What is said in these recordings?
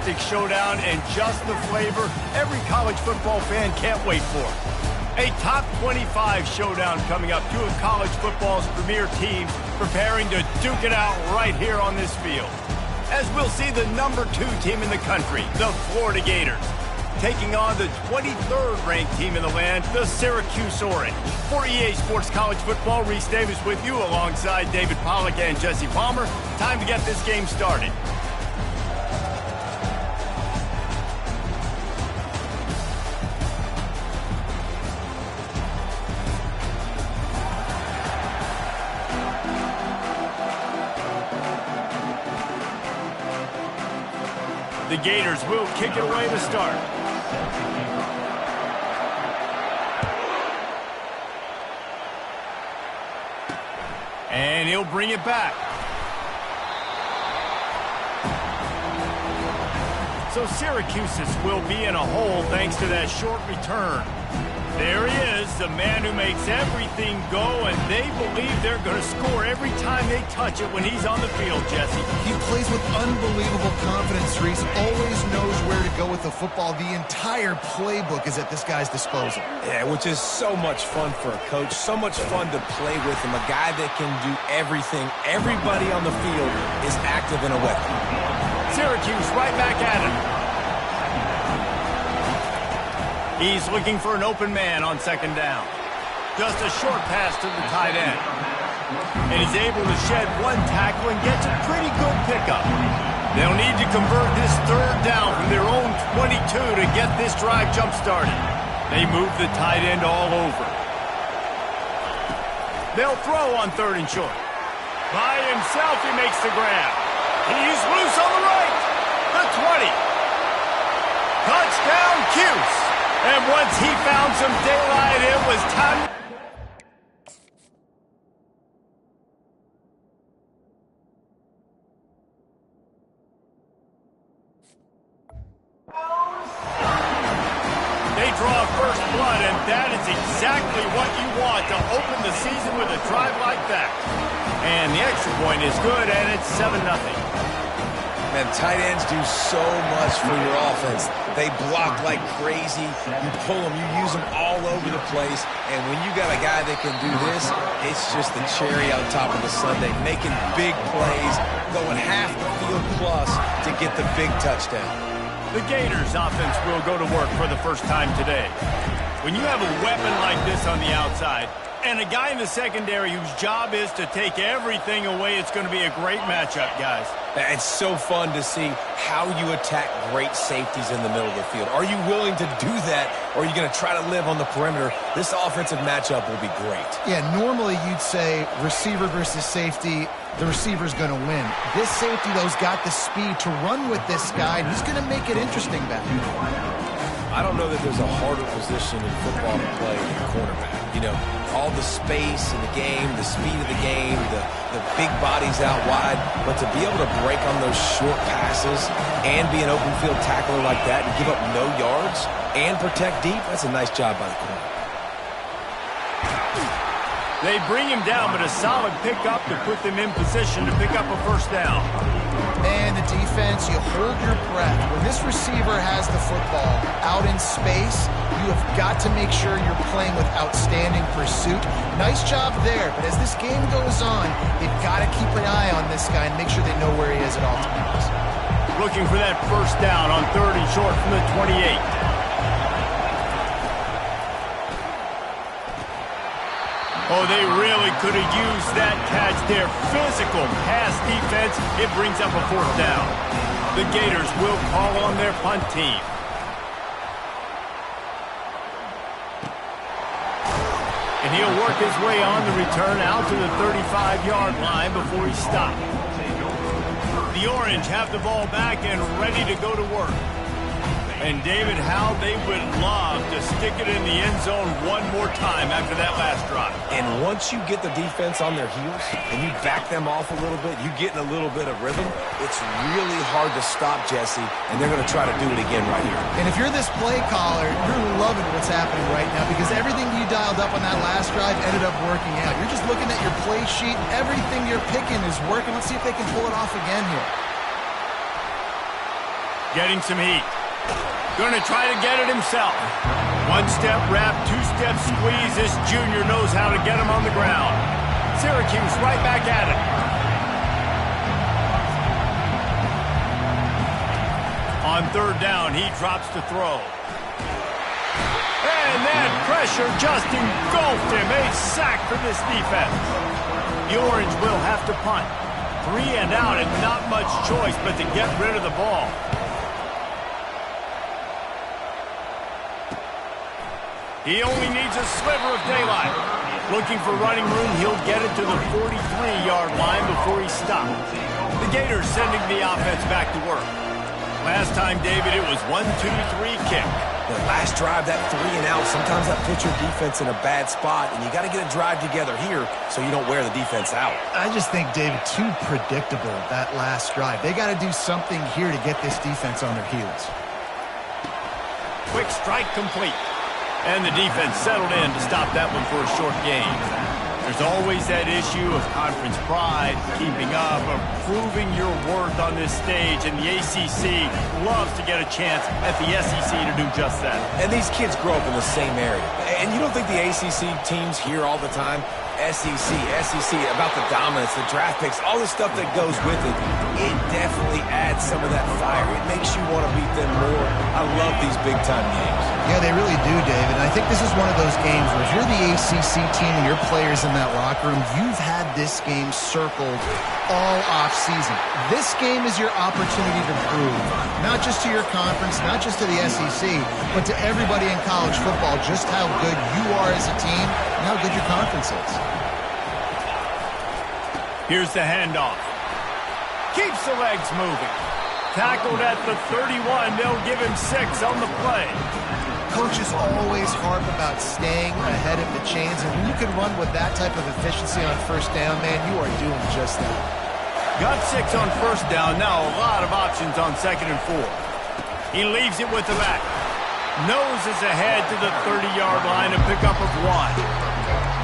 fantastic showdown and just the flavor every college football fan can't wait for. A top 25 showdown coming up. Two of college football's premier teams preparing to duke it out right here on this field. As we'll see the number 2 team in the country, the Florida Gators, taking on the 23rd ranked team in the land, the Syracuse Orange. For EA Sports College Football, Reese Davis with you alongside David Pollack and Jesse Palmer. Time to get this game started. The Gators will kick it away to start. And he'll bring it back. So Syracuse will be in a hole thanks to that short return. There he is, the man who makes everything go, and they believe they're going to score every time they touch it when he's on the field, Jesse. He plays with unbelievable confidence, Reese. Always knows where to go with the football. The entire playbook is at this guy's disposal. Yeah, which is so much fun for a coach. So much fun to play with him. A guy that can do everything. Everybody on the field is active in a way. Syracuse right back at him. He's looking for an open man on second down. Just a short pass to the tight end. And he's able to shed one tackle and gets a pretty good pickup. They'll need to convert this third down from their own 22 to get this drive jump-started. They move the tight end all over. They'll throw on third and short. By himself, he makes the grab. He's loose on the right. The 20. Touchdown, Cuse. And once he found some daylight, it was time. They draw first blood, and that is exactly what you want to open the season with a drive like that. And the extra point is good, and it's 7-0. Man, tight ends do so much for your offense. They block like crazy. You pull them, you use them all over the place. And when you got a guy that can do this, it's just the cherry on top of the sundae, making big plays, going half the field plus to get the big touchdown. The Gators offense will go to work for the first time today. When you have a weapon like this on the outside, and a guy in the secondary whose job is to take everything away, it's going to be a great matchup, guys. It's so fun to see how you attack great safeties in the middle of the field. Are you willing to do that, or are you going to try to live on the perimeter? This offensive matchup will be great. Yeah, normally you'd say receiver versus safety, the receiver's going to win. This safety, though's got the speed to run with this guy, and he's going to make it interesting back there. I don't know that there's a harder position in football to play than cornerback. You know, all the space in the game, the speed of the game, the big bodies out wide. But to be able to break on those short passes and be an open field tackler like that and give up no yards and protect deep, that's a nice job by the corner. They bring him down, but a solid pickup to put them in position to pick up a first down. And the defense, you hold your breath. When this receiver has the football out in space, you have got to make sure you're playing with outstanding pursuit. Nice job there, but as this game goes on, you've got to keep an eye on this guy and make sure they know where he is at all times. Looking for that first down on third and short from the 28. Oh, they really could have used that catch there. Physical pass defense. It brings up a fourth down. The Gators will call on their punt team. And he'll work his way on the return out to the 35-yard line before he stopped. The Orange have the ball back and ready to go to work. And David, how they would love to stick it in the end zone one more time after that last drive. And once you get the defense on their heels and you back them off a little bit, you get in a little bit of rhythm, it's really hard to stop, Jesse, and they're going to try to do it again right here. And if you're this play caller, you're loving what's happening right now because everything you dialed up on that last drive ended up working out. You're just looking at your play sheet. Everything you're picking is working. Let's see if they can pull it off again here. Getting some heat. Going to try to get it himself. One-step wrap, two-step squeeze. This junior knows how to get him on the ground. Syracuse right back at it. On third down, he drops to throw. And that pressure just engulfed him. A sack for this defense. The Orange will have to punt. 3 and out and not much choice but to get rid of the ball. He only needs a sliver of daylight. Looking for running room, he'll get it to the 43-yard line before he stops. The Gators sending the offense back to work. Last time, David, it was 1-2-3 kick. The last drive, that 3 and out, sometimes that puts your defense in a bad spot, and you got to get a drive together here so you don't wear the defense out. I just think, David, too predictable, that last drive. They got to do something here to get this defense on their heels. Quick strike complete. And the defense settled in to stop that one for a short gain. There's always that issue of conference pride, keeping up, or proving your worth on this stage, and the ACC loves to get a chance at the SEC to do just that. And these kids grow up in the same area. And you don't think the ACC teams hear all the time, SEC, about the dominance, the draft picks, all the stuff that goes with it. It definitely adds some of that fire. It makes you want to beat them more. I love these big-time games. Yeah, they really do, David. And I think this is one of those games where if you're the ACC team and your players in that locker room, you've had this game circled all offseason. This game is your opportunity to prove, not just to your conference, not just to the SEC, but to everybody in college football, just how good you are as a team and how good your conference is. Here's the handoff. Keeps the legs moving. Tackled at the 31. They'll give him 6 on the play. Coaches always harp about staying ahead of the chains, and when you can run with that type of efficiency on first down, man, you are doing just that. Got 6 on first down. Now a lot of options on 2nd and 4. He leaves it with the back. Noses ahead to the 30-yard line, a pickup of 1.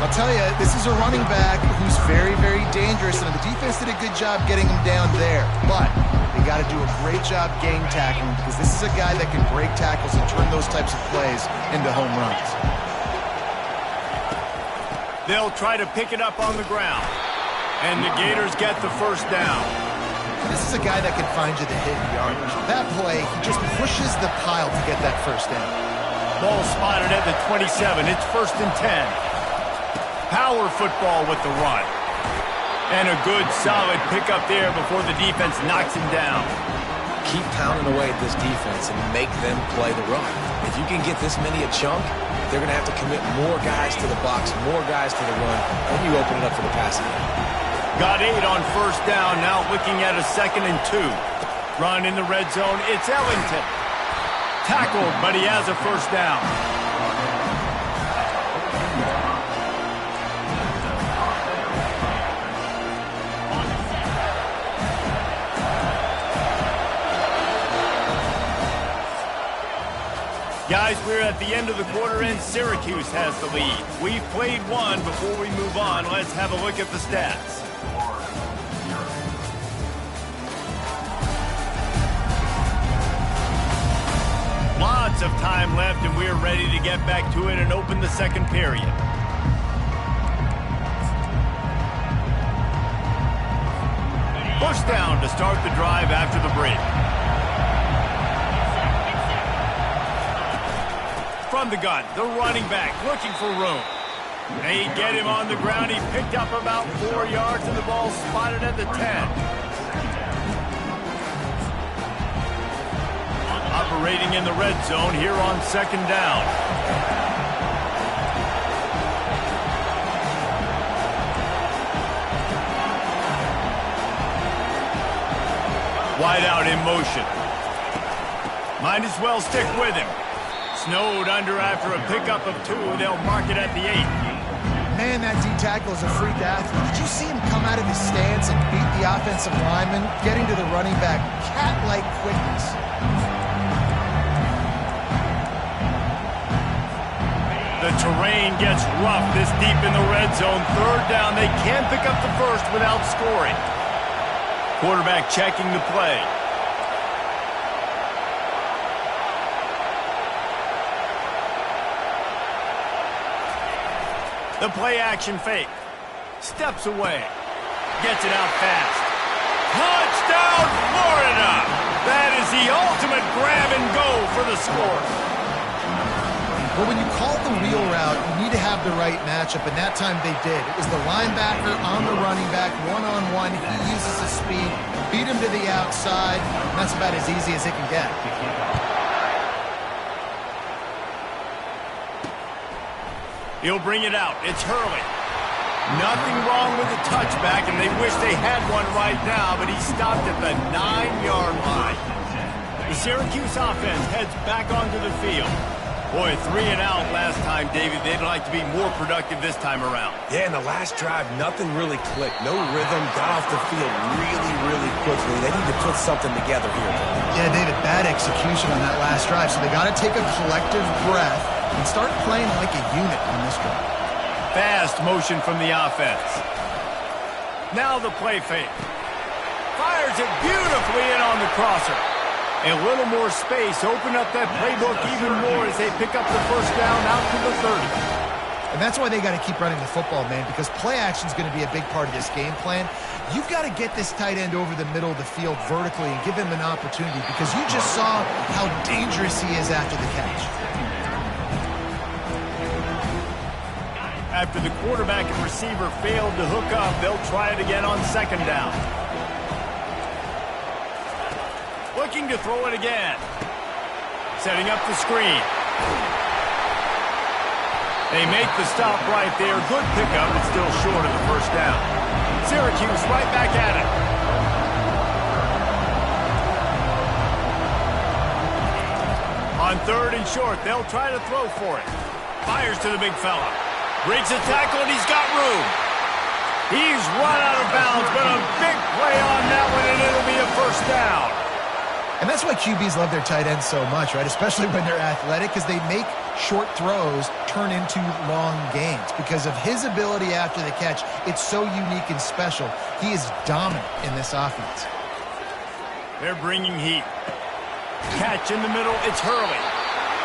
I'll tell you, this is a running back who's very, very dangerous, and the defense did a good job getting him down there. But they got to do a great job game tackling because this is a guy that can break tackles and turn those types of plays into home runs. They'll try to pick it up on the ground. And the Gators get the first down. This is a guy that can find you the hidden yardage. That play, he just pushes the pile to get that first down. Ball spotted at the 27. It's 1st and 10. Power football with the run. And a good, solid pickup there before the defense knocks him down. Keep pounding away at this defense and make them play the run. If you can get this many a chunk, they're going to have to commit more guys to the box, more guys to the run, then you open it up for the passing game. Got 8 on first down, now looking at a 2nd and 2. Run in the red zone, it's Ellington. Tackled, but he has a first down. Guys, we're at the end of the quarter, and Syracuse has the lead. We've played one. Before we move on, let's have a look at the stats. Lots of time left, and we're ready to get back to it and open the second period. First down to start the drive after the break. From the gun, the running back looking for room. They get him on the ground. He picked up about 4 yards, and the ball spotted at the 10. Operating in the red zone here on 2nd down. Wide out in motion. Might as well stick with him. Snowed under after a pickup of 2. They'll mark it at the 8. Man, that D-tackle is a freak athlete. Did you see him come out of his stance and beat the offensive lineman, getting to the running back? Cat-like quickness. The terrain gets rough this deep in the red zone. 3rd down. They can't pick up the first without scoring. Quarterback checking the play. The play action fake. Steps away. Gets it out fast. Touchdown, Florida! That is the ultimate grab and go for the score. Well, when you call the wheel route, you need to have the right matchup, and that time they did. It was the linebacker on the running back, one-on-one. He uses his speed, beat him to the outside, and that's about as easy as it can get. He'll bring it out. It's Hurley. Nothing wrong with the touchback, and they wish they had one right now, but he stopped at the 9-yard line. The Syracuse offense heads back onto the field. Boy, 3 and out last time, David. They'd like to be more productive this time around. Yeah, in the last drive, nothing really clicked. No rhythm, got off the field really, really quickly. They need to put something together here. Yeah, David, bad execution on that last drive, so they got to take a collective breath and start playing like a unit on this drive. Fast motion from the offense. Now the play fake. Fires it beautifully in on the crosser. A little more space, open up that playbook even more as they pick up the first down out to the 30. And that's why they got to keep running the football, man, because play action is going to be a big part of this game plan. You've got to get this tight end over the middle of the field vertically and give him an opportunity, because you just saw how dangerous he is after the catch. After the quarterback and receiver failed to hook up, they'll try it again on second down. Looking to throw it again. Setting up the screen. They make the stop right there. Good pickup, but still short of the first down. Syracuse right back at it. On third and short, they'll try to throw for it. Fires to the big fella. Breaks a tackle, and he's got room. He's run out of bounds, but a big play on that one, and it'll be a first down. And that's why QBs love their tight ends so much, right? Especially when they're athletic, because they make short throws turn into long gains. Because of his ability after the catch, it's so unique and special. He is dominant in this offense. They're bringing heat. Catch in the middle, it's Hurley.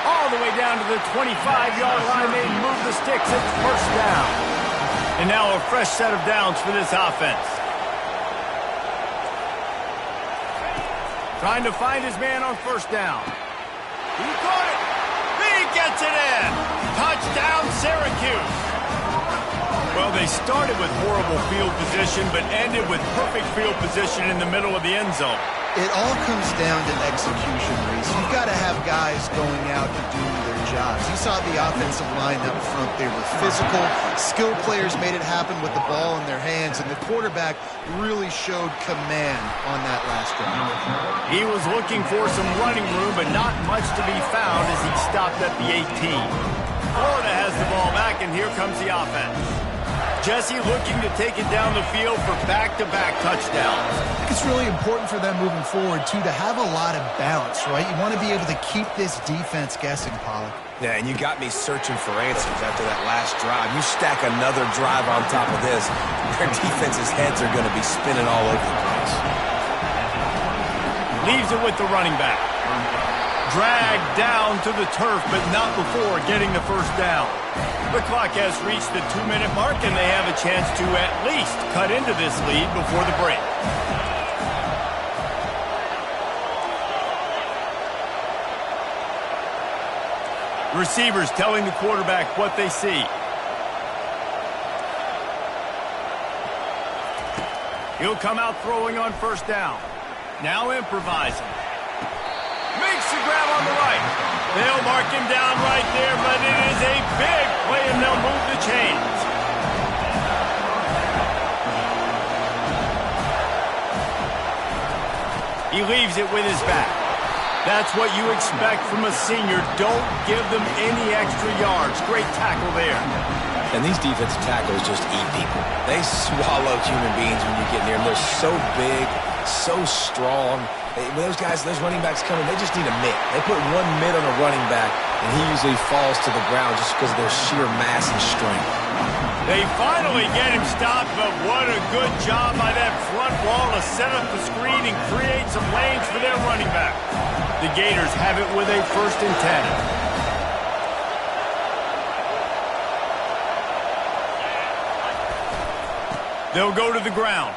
All the way down to the 25-yard line, they move the sticks, it's first down. And now a fresh set of downs for this offense. Trying to find his man on first down. He caught it. He gets it in. Touchdown, Syracuse. Well, they started with horrible field position, but ended with perfect field position in the middle of the end zone. It all comes down to execution, Reese. You've got to have guys going out and doing their jobs. You saw the offensive line up front. They were physical. Skilled players made it happen with the ball in their hands, and the quarterback really showed command on that last drive. He was looking for some running room, but not much to be found as he stopped at the 18. Florida has the ball back, and here comes the offense. Jesse looking to take it down the field for back-to-back touchdowns. I think it's really important for them moving forward, too, to have a lot of balance, right? You want to be able to keep this defense guessing, Pollack. Yeah, and you got me searching for answers after that last drive. You stack another drive on top of this, their defense's heads are going to be spinning all over the place. Leaves it with the running back. Dragged down to the turf, but not before getting the first down. The clock has reached the 2-minute mark, and they have a chance to at least cut into this lead before the break. Receivers telling the quarterback what they see. He'll come out throwing on first down. Now improvising. Makes the grab on the right. They'll mark him down right there, but it is a big play, and they'll move the chains. He leaves it with his back. That's what you expect from a senior. Don't give them any extra yards. Great tackle there. And these defensive tackles just eat people. They swallow human beings when you get near them. They're so big, so strong. When those guys, those running backs come in, they just need a mitt. They put one mitt on a running back, and he usually falls to the ground just because of their sheer mass and strength. They finally get him stopped, but what a good job by that front wall to set up the screen and create some lanes for their running back. The Gators have it with a 1st and 10. They'll go to the ground.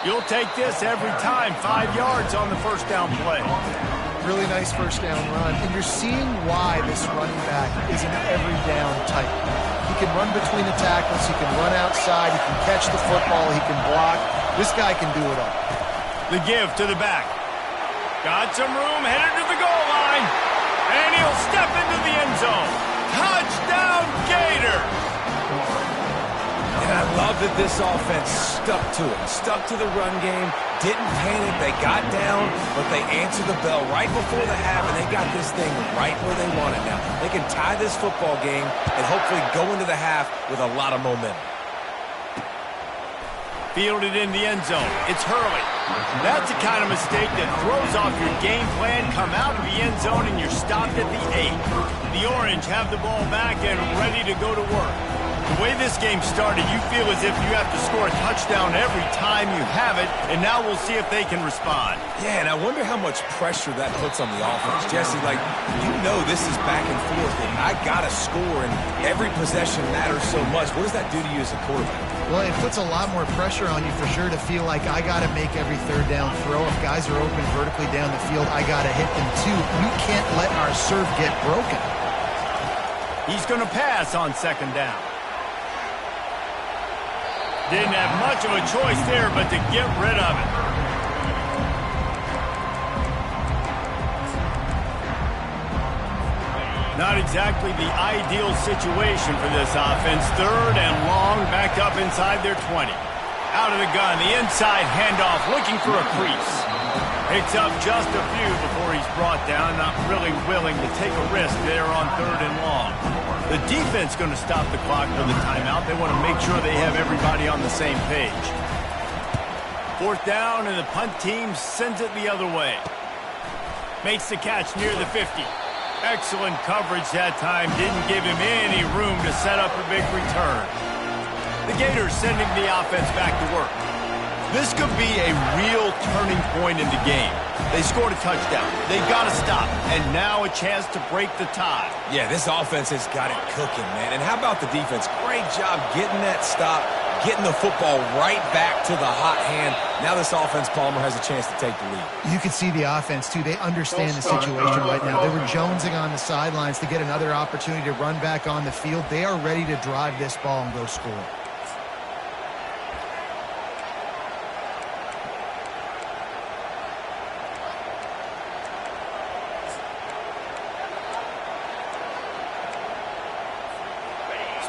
You'll take this every time. 5 yards on the first down play. Really nice first down run. And you're seeing why this running back is an every down type. He can run between the tackles. He can run outside. He can catch the football. He can block. This guy can do it all. The give to the back. Got some room, headed to the goal line. And he'll step into the end zone. Touchdown, Gator! And I love that this offense stuck to it, stuck to the run game, didn't panic. They got down, but they answered the bell right before the half, and they got this thing right where they want it now. They can tie this football game and hopefully go into the half with a lot of momentum. Fielded in the end zone. It's Hurley. That's the kind of mistake that throws off your game plan. Come out of the end zone and you're stopped at the 8. The Orange have the ball back and ready to go to work. The way this game started, you feel as if you have to score a touchdown every time you have it, and now we'll see if they can respond. Yeah, and I wonder how much pressure that puts on the offense. Jesse, like, you know this is back and forth, and I got to score, and every possession matters so much. What does that do to you as a quarterback? Well, it puts a lot more pressure on you for sure to feel like I got to make every third down throw. If guys are open vertically down the field, I got to hit them too. You can't let our serve get broken. He's going to pass on second down. Didn't have much of a choice there but to get rid of it. Not exactly the ideal situation for this offense. Third and long, back up inside their 20. Out of the gun, the inside handoff, looking for a crease. Picks up just a few before he's brought down, not really willing to take a risk there on third and long. The defense going to stop the clock for the timeout. They want to make sure they have everybody on the same page. Fourth down, and the punt team sends it the other way. Makes the catch near the 50. Excellent coverage that time. Didn't give him any room to set up a big return. The Gators sending the offense back to work. This could be a real turning point in the game. They scored a touchdown. They got to stop. And now a chance to break the tie. Yeah, this offense has got it cooking, man. And how about the defense? Great job getting that stop, getting the football right back to the hot hand. Now this offense, Palmer, has a chance to take the lead. You can see the offense, too. They understand the situation right now. They were jonesing on the sidelines to get another opportunity to run back on the field. They are ready to drive this ball and go score.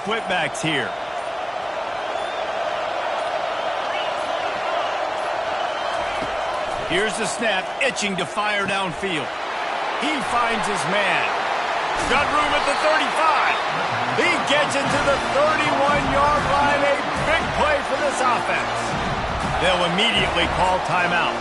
Split-backs here. Here's the snap, itching to fire downfield. He finds his man. Got room at the 35. He gets it to the 31-yard line. A big play for this offense. They'll immediately call timeout.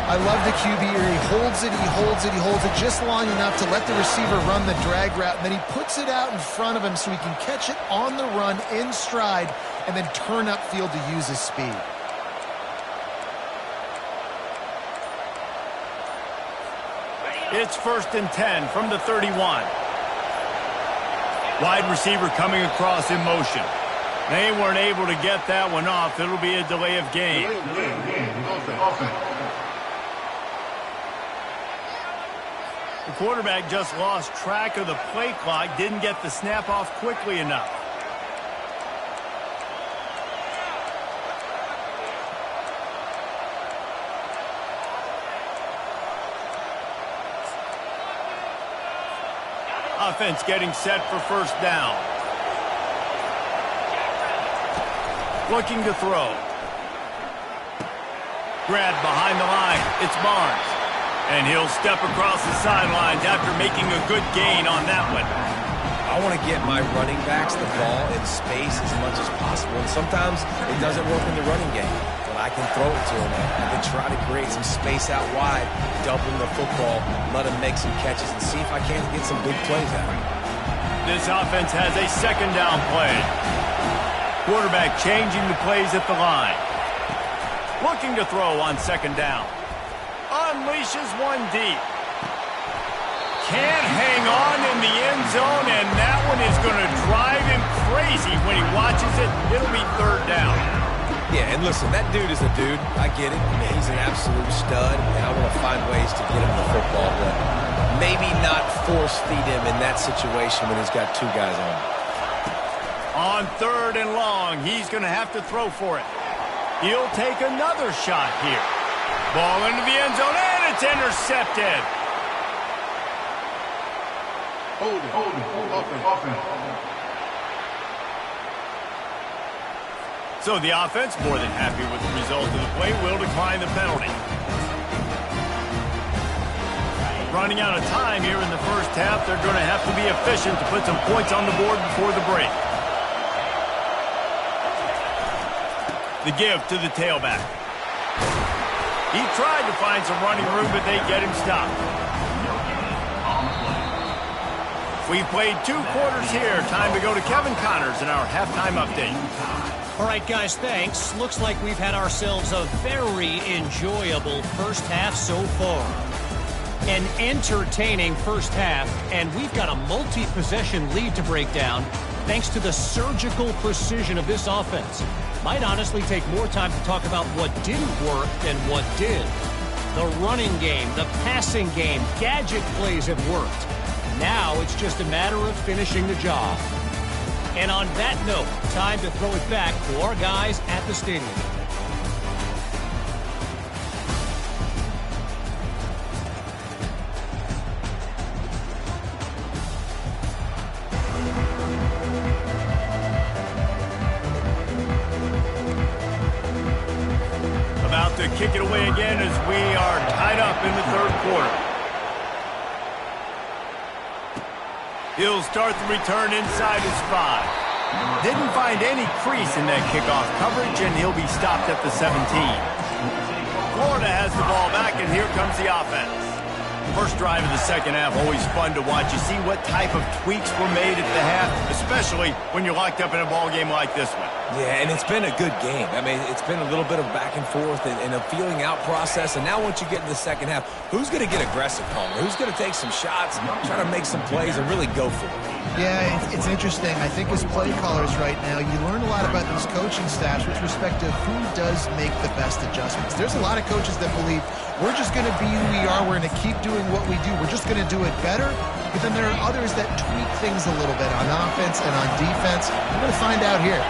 I love the QB here. He holds it, he holds it, he holds it just long enough to let the receiver run the drag route, and then he puts it out in front of him so he can catch it on the run in stride and then turn upfield to use his speed. It's 1st and 10 from the 31. Wide receiver coming across in motion. They weren't able to get that one off. It'll be a delay of game. The quarterback just lost track of the play clock, didn't get the snap off quickly enough. Offense getting set for first down. Looking to throw. Grabbed behind the line. It's Barnes. And he'll step across the sidelines after making a good gain on that one. I want to get my running backs the ball in space as much as possible. And sometimes it doesn't work in the running game. But I can throw it to him. I can try to create some space out wide, dump him the football, let him make some catches, and see if I can't get some big plays out of him. This offense has a second down play. Quarterback changing the plays at the line. Looking to throw on second down. Unleashes one deep. Can't hang on in the end zone, and that one is going to drive him crazy when he watches it. It'll be third down. Yeah, and listen, that dude is a dude. I get it. I mean, he's an absolute stud, and I want to find ways to get him the football, but maybe not force feed him in that situation when he's got two guys on him. On third and long, he's going to have to throw for it. He'll take another shot here. Ball into the end zone, and it's intercepted. Hold it. So the offense, more than happy with the result of the play, will decline the penalty. Running out of time here in the first half, they're going to have to be efficient to put some points on the board before the break. The give to the tailback. He tried to find some running room, but they get him stopped. We've played 2 quarters here. Time to go to Kevin Connors in our halftime update. All right, guys, thanks. Looks like we've had ourselves a very enjoyable first half so far. An entertaining first half, and we've got a multi-possession lead to break down thanks to the surgical precision of this offense. Might honestly take more time to talk about what didn't work than what did. The running game, the passing game, gadget plays have worked. Now it's just a matter of finishing the job. And on that note, time to throw it back to our guys at the stadium. About to kick it away again as we are tied up in the third quarter. He'll start the return inside his 5. Didn't find any crease in that kickoff coverage, and he'll be stopped at the 17. Florida has the ball back, and here comes the offense. First drive of the second half, always fun to watch. You see what type of tweaks were made at the half, especially when you're locked up in a ball game like this one. Yeah, and it's been a good game. I mean, it's been a little bit of back and forth and a feeling out process. And now once you get in the second half, who's going to get aggressive, Palmer? Who's going to take some shots, try to make some plays, and really go for it? Yeah, it's interesting. I think as play callers right now, you learn a lot about these coaching staffs with respect to who does make the best adjustments. There's a lot of coaches that believe we're just going to be who we are. We're going to keep doing what we do. We're just going to do it better. But then there are others that tweak things a little bit on offense and on defense. We're going to find out here.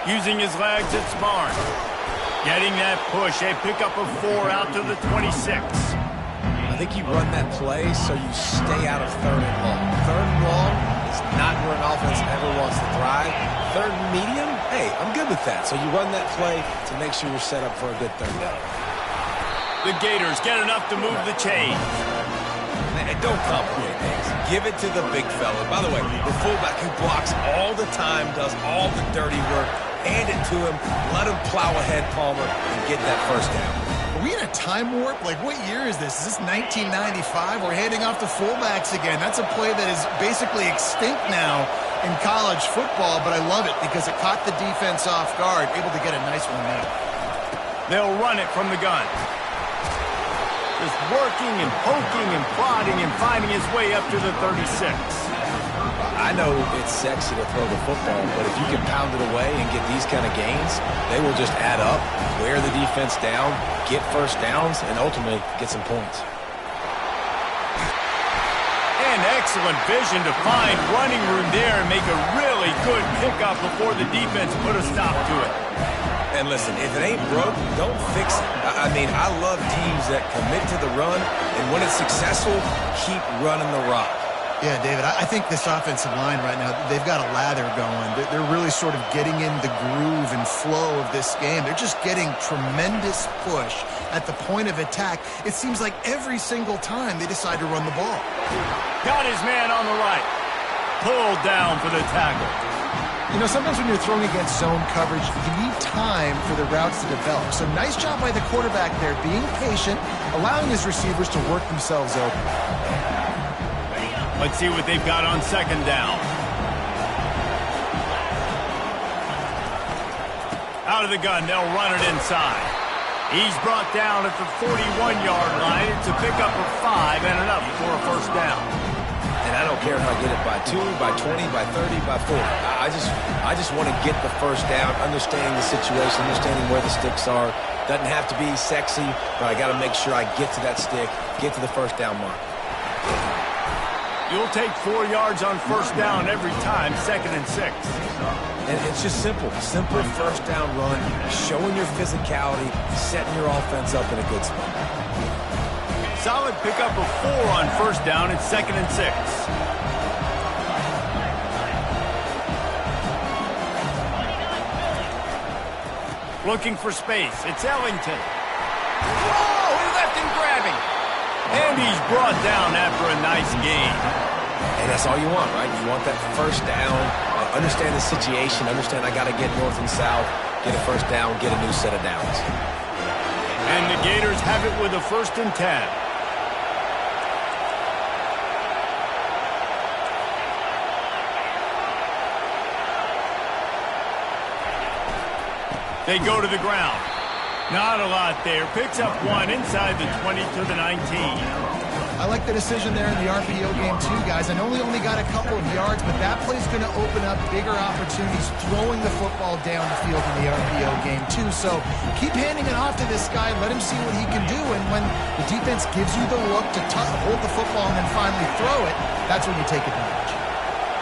Using his legs, it's Barnes. Getting that push, a pickup of 4 out to the 26. I think you run that play so you stay out of third and long. Third and long is not where an offense ever wants to thrive. Third and medium, hey, I'm good with that. So you run that play to make sure you're set up for a good third down. The Gators get enough to move the chains. Man, don't complicate things. Give it to the big fella. By the way, the fullback who blocks all the time, does all the dirty work. Hand it to him, let him plow ahead, Palmer, and get that first down. Are we in a time warp? Like, what year is this? Is this 1995? We're handing off to fullbacks again. That's a play that is basically extinct now in college football, but I love it because it caught the defense off guard, able to get a nice one there. They'll run it from the gun. Just working and poking and prodding and finding his way up to the 36. I know it's sexy to throw the football, but if you can pound it away and get these kind of gains, they will just add up, wear the defense down, get first downs, and ultimately get some points. And excellent vision to find running room there and make a really good pickup before the defense put a stop to it. And listen, if it ain't broke, don't fix it. I mean, I love teams that commit to the run, and when it's successful, keep running the rock. Yeah, David, I think this offensive line right now, they've got a lather going. They're really sort of getting in the groove and flow of this game. They're just getting tremendous push at the point of attack. It seems like every single time they decide to run the ball. Got his man on the right. Pulled down for the tackle. You know, sometimes when you're throwing against zone coverage, you need time for the routes to develop. So nice job by the quarterback there, being patient, allowing his receivers to work themselves open. Let's see what they've got on second down. Out of the gun, they'll run it inside. He's brought down at the 41-yard line. It's a pickup of 5 and enough for a first down. And I don't care if I get it by 2, by 20, by 30, by 40. I just want to get the first down, understanding the situation, understanding where the sticks are. Doesn't have to be sexy, but I got to make sure I get to that stick, get to the first down mark. You'll take 4 yards on first down every time, 2nd and 6. And it's just simple. Simple first down run, showing your physicality, setting your offense up in a good spot. Solid pickup of 4 on first down and 2nd and 6. Looking for space. It's Ellington. Whoa! He left him grabbing. And he's brought down after a nice gain. And that's all you want, right? You want that first down, understand the situation, understand I got to get north and south, get a first down, get a new set of downs. And the Gators have it with a 1st and 10. They go to the ground. Not a lot there. Picks up 1 inside the 20 to the 19. I like the decision there in the RPO game too, guys. I know we only got a couple of yards, but that play's going to open up bigger opportunities throwing the football down the field in the RPO game too. So keep handing it off to this guy. Let him see what he can do. And when the defense gives you the look to hold the football and then finally throw it, that's when you take advantage.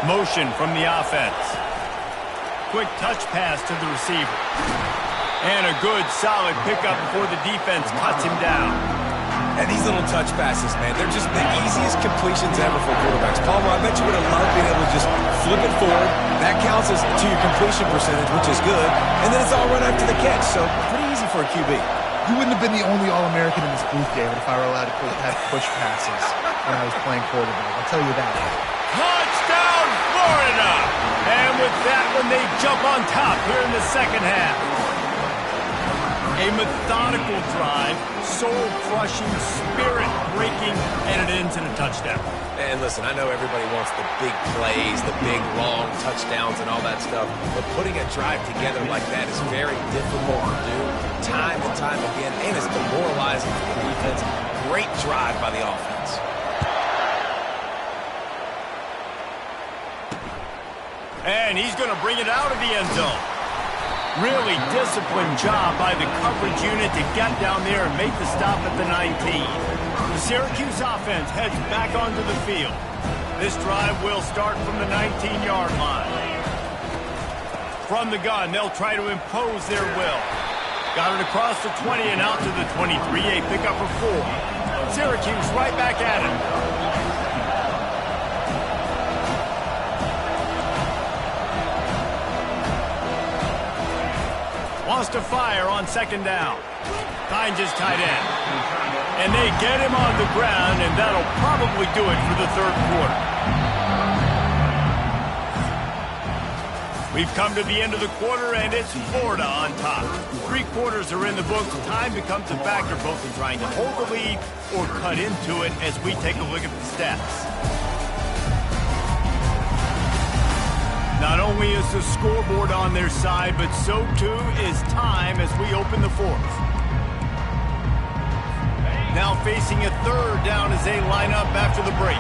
Motion from the offense. Quick touch pass to the receiver. And a good, solid pickup before the defense cuts him down. And these little touch passes, man, they're just the easiest completions ever for quarterbacks. Palmer, I bet you would have loved being able to just flip it forward. That counts as to your completion percentage, which is good. And then it's all run after the catch, so pretty easy for a QB. You wouldn't have been the only All-American in this booth, David, if I were allowed to have push passes when I was playing quarterback. I'll tell you that. Touchdown, Florida! And with that one, they jump on top here in the second half. A methodical drive, soul-crushing, spirit-breaking, and it ends in a touchdown. And listen, I know everybody wants the big plays, the big, long touchdowns and all that stuff, but putting a drive together like that is very difficult to do time and time again, and it's demoralizing for the defense. Great drive by the offense. And he's going to bring it out of the end zone. Really disciplined job by the coverage unit to get down there and make the stop at the 19. The Syracuse offense heads back onto the field. This drive will start from the 19-yard line. From the gun, they'll try to impose their will. Got it across the 20 and out to the 23. A pickup of 4. Syracuse right back at it. Wants to fire on second down. Finds his tight end. And they get him on the ground, and that'll probably do it for the third quarter. We've come to the end of the quarter, and it's Florida on top. 3 quarters are in the books. Time becomes a factor both in trying to hold the lead or cut into it as we take a look at the stats. Not only is the scoreboard on their side, but so too is time as we open the 4th. Now facing a 3rd down as they line up after the break.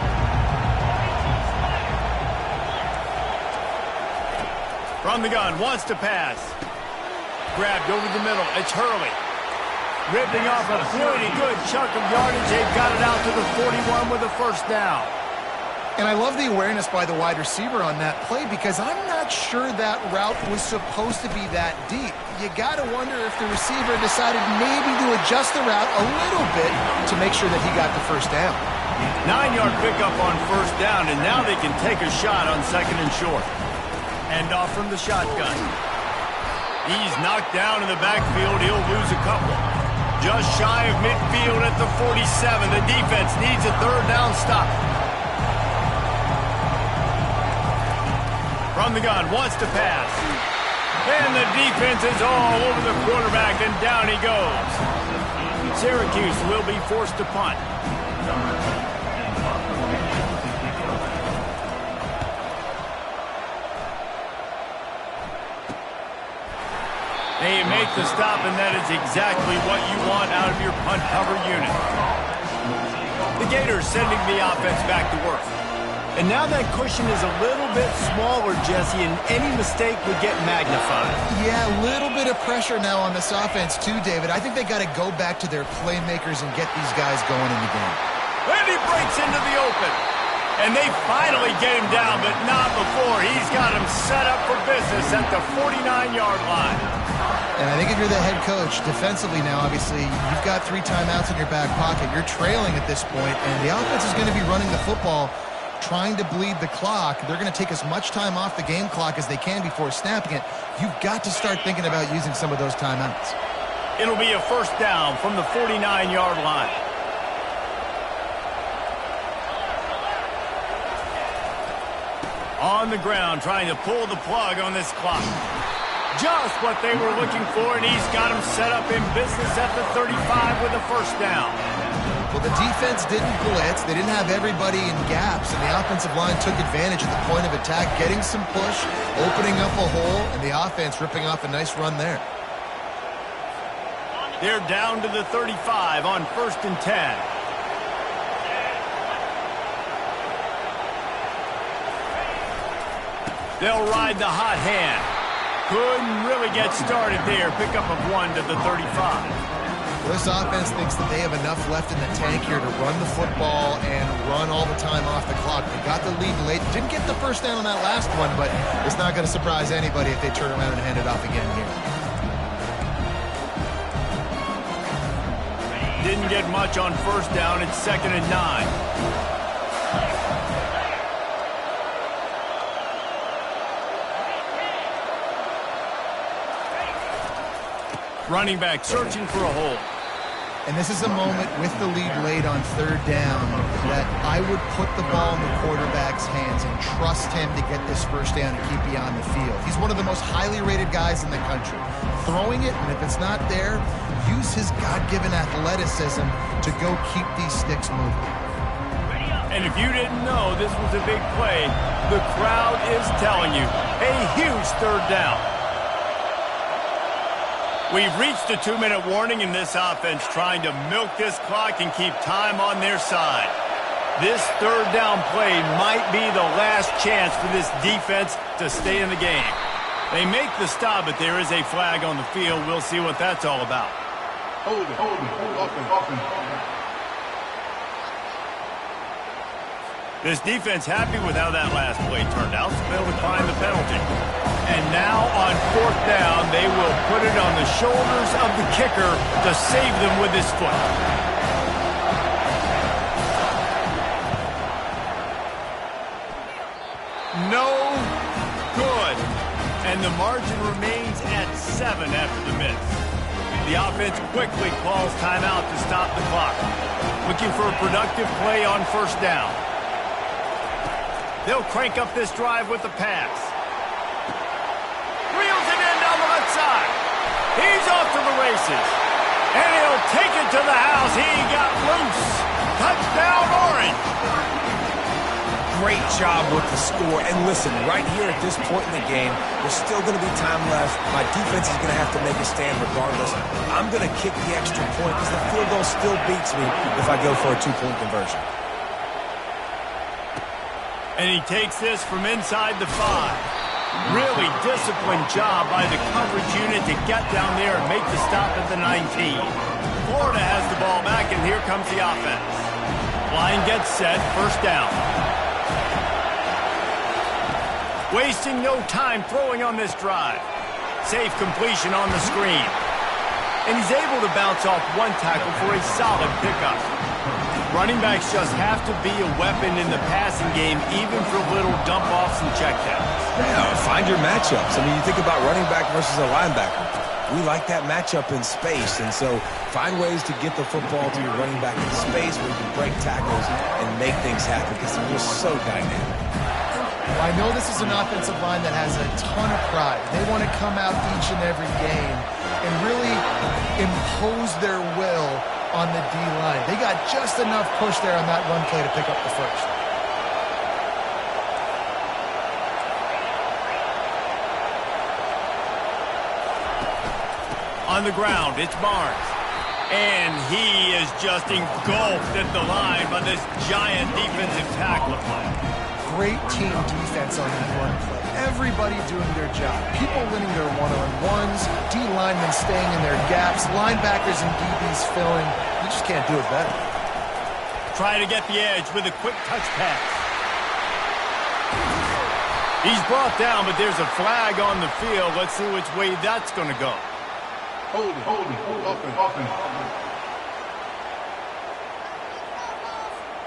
From the gun, wants to pass. Grabbed over the middle, it's Hurley. Ripping off a pretty good chunk of yardage. They've got it out to the 41 with a first down. And I love the awareness by the wide receiver on that play because I'm not sure that route was supposed to be that deep. You got to wonder if the receiver decided maybe to adjust the route a little bit to make sure that he got the first down. 9-yard pickup on first down, and now they can take a shot on 2nd and short. End off from the shotgun. He's knocked down in the backfield. He'll lose a couple. Just shy of midfield at the 47. The defense needs a 3rd down stop. From the gun, wants to pass. And the defense is all over the quarterback, and down he goes. Syracuse will be forced to punt. They make the stop, and that is exactly what you want out of your punt cover unit. The Gators sending the offense back to work. And now that cushion is a little bit smaller, Jesse, and any mistake would get magnified. Yeah, a little bit of pressure now on this offense too, David. I think they got to go back to their playmakers and get these guys going in the game. And he breaks into the open. And they finally get him down, but not before. He's got him set up for business at the 49-yard line. And I think if you're the head coach, defensively now, obviously, you've got 3 timeouts in your back pocket. You're trailing at this point, and the offense is going to be running the football, trying to bleed the clock. They're going to take as much time off the game clock as they can before snapping it. You've got to start thinking about using some of those timeouts. It'll be a first down from the 49-yard line. On the ground, trying to pull the plug on this clock. Just what they were looking for, and he's got him set up in business at the 35 with a first down. Well, the defense didn't blitz. They didn't have everybody in gaps, and the offensive line took advantage at the point of attack, getting some push, opening up a hole, and the offense ripping off a nice run there. They're down to the 35 on 1st and 10. They'll ride the hot hand. Couldn't really get started there. Pickup of 1 to the 35. Well, this offense thinks that they have enough left in the tank here to run the football and run all the time off the clock. They got the lead late. Didn't get the first down on that last one, but it's not going to surprise anybody if they turn around and hand it off again here. Didn't get much on first down. It's 2nd and 9. Running back searching for a hole. And this is a moment with the lead late on 3rd down that I would put the ball in the quarterback's hands and trust him to get this first down and keep you on the field. He's one of the most highly rated guys in the country. Throwing it, and if it's not there, use his God-given athleticism to go keep these sticks moving. And if you didn't know this was a big play, the crowd is telling you, a huge 3rd down. We've reached a 2-minute warning in this offense, trying to milk this clock and keep time on their side. This 3rd down play might be the last chance for this defense to stay in the game. They make the stop, but there is a flag on the field. We'll see what that's all about. Hold it. Offense. This defense happy with how that last play turned out, so they'll decline the penalty. And now on 4th down, they will put it on the shoulders of the kicker to save them with his foot. No good. And the margin remains at 7 after the miss. The offense quickly calls timeout to stop the clock. Looking for a productive play on 1st down. They'll crank up this drive with the pass. Reels it in down the left side. He's off to the races. And he'll take it to the house. He got loose. Touchdown, Orange. Great job with the score. And listen, right here at this point in the game, there's still going to be time left. My defense is going to have to make a stand regardless. I'm going to kick the extra point because the field goal still beats me if I go for a 2-point conversion. And he takes this from inside the 5. Really disciplined job by the coverage unit to get down there and make the stop at the 19. Florida has the ball back, and here comes the offense. Line gets set, 1st down. Wasting no time throwing on this drive. Safe completion on the screen. And he's able to bounce off 1 tackle for a solid pickup. Running backs just have to be a weapon in the passing game, even for little dump-offs and checkdowns. Yeah, find your matchups. I mean, you think about running back versus a linebacker. We like that matchup in space, and so find ways to get the football to your running back in space where you can break tackles and make things happen because they're just so dynamic. Well, I know this is an offensive line that has a ton of pride. They want to come out each and every game and really impose their will on the D-line. They got just enough push there on that run play to pick up the first. On the ground, it's Barnes. And he is just engulfed at the line by this giant defensive tackler. great team defense on that run play. Everybody doing their job. People winning their one-on-ones, D linemen staying in their gaps, linebackers and DBs filling. You just can't do it better. Trying to get the edge with a quick touch pass. He's brought down, but there's a flag on the field. Let's see which way that's going to go. Hold it. Offense.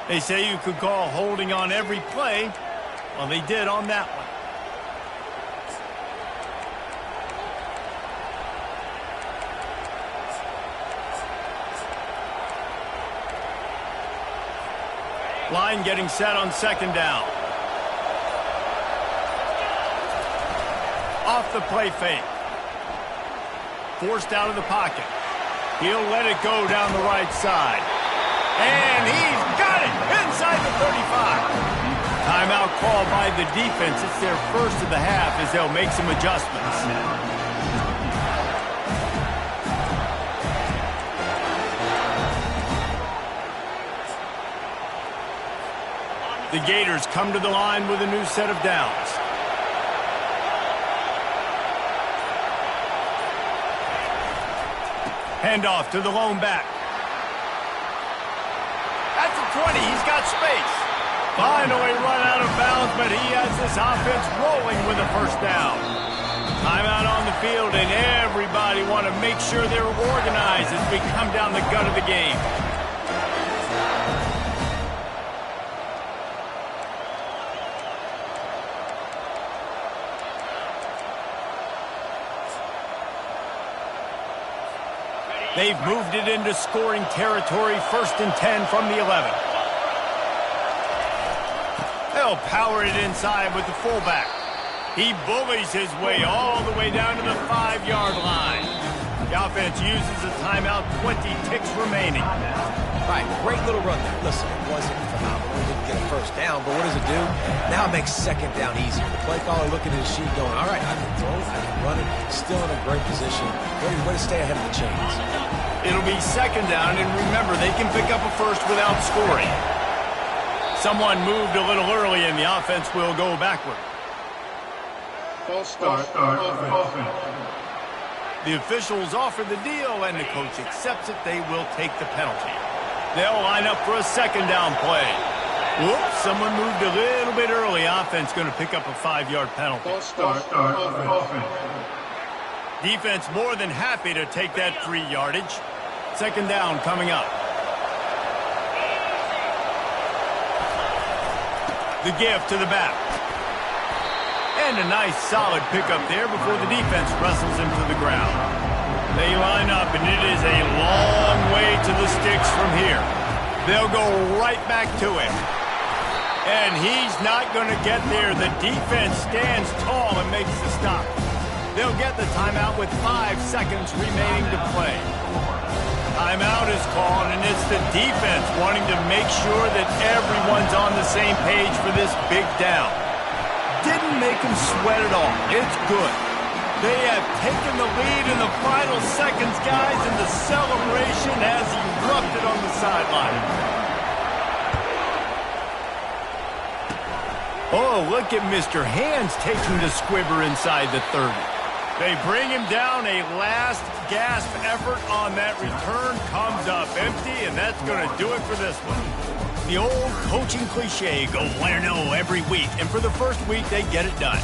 They say you could call holding on every play. Well, they did on that one. Line getting set on second down. Off the play fake. Forced out of the pocket. He'll let it go down the right side. And he's got it inside the 35. Timeout called by the defense. It's their first of the half as they'll make some adjustments. The Gators come to the line with a new set of downs. Handoff to the lone back. At the 20, he's got space. Finally run out of bounds, but he has this offense rolling with a first down. Timeout on the field, and everybody want to make sure they're organized as we come down the gut of the game. They've moved it into scoring territory, 1st and 10 from the 11. They'll power it inside with the fullback. He bullies his way all the way down to the 5-yard line. The offense uses a timeout, 20 ticks remaining. Right, great little run there. Listen, it wasn't phenomenal. He didn't get a first down, but what does it do? Now it makes second down easier. The play caller looking at his sheet going, all right, I can throw it, I can run it. Still in a great position. Way to stay ahead of the chains. It'll be second down, and remember, they can pick up a first without scoring. Someone moved a little early, and the offense will go backward. False start. Offense. The officials offer the deal, and the coach accepts it. They will take the penalty. They'll line up for a second down play. Whoops, someone moved a little bit early. Offense going to pick up a 5-yard penalty. False start. Offense. Defense more than happy to take that free yardage. Second down coming up. The give to the back. And a nice solid pickup there before the defense wrestles him to the ground. They line up, and it is a long way to the sticks from here. They'll go right back to him. And he's not going to get there. The defense stands tall and makes the stop. They'll get the timeout with 5 seconds remaining to play. Timeout is called, and it's the defense wanting to make sure that everyone's on the same page for this big down. Didn't make them sweat at all. It's good. They have taken the lead in the final seconds, guys, and the celebration has erupted on the sideline. Oh, look at Mr. Hands taking the squibber inside the 30. They bring him down. A last gasp effort on that return comes up empty, and that's going to do it for this one. The old coaching cliche, go win or no every week, and for the first week, they get it done.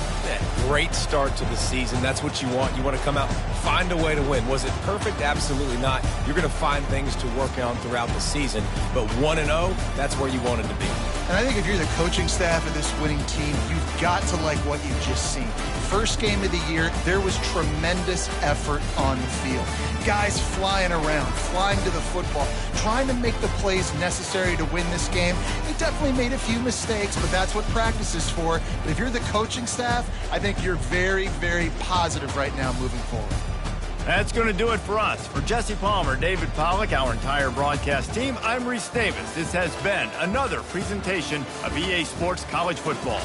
Great start to the season. That's what you want. You want to come out, find a way to win. Was it perfect? Absolutely not. You're going to find things to work on throughout the season, but 1-0, that's where you wanted to be. And I think if you're the coaching staff of this winning team, you've got to like what you've just seen. First game of the year, there was tremendous effort on the field. Guys flying around, flying to the football, trying to make the plays necessary to win this game. They definitely made a few mistakes, but that's what practice is for. But if you're the coaching staff, I think you're very, very positive right now moving forward. That's going to do it for us. For Jesse Palmer, David Pollack, our entire broadcast team, I'm Reese Davis. This has been another presentation of EA Sports College Football.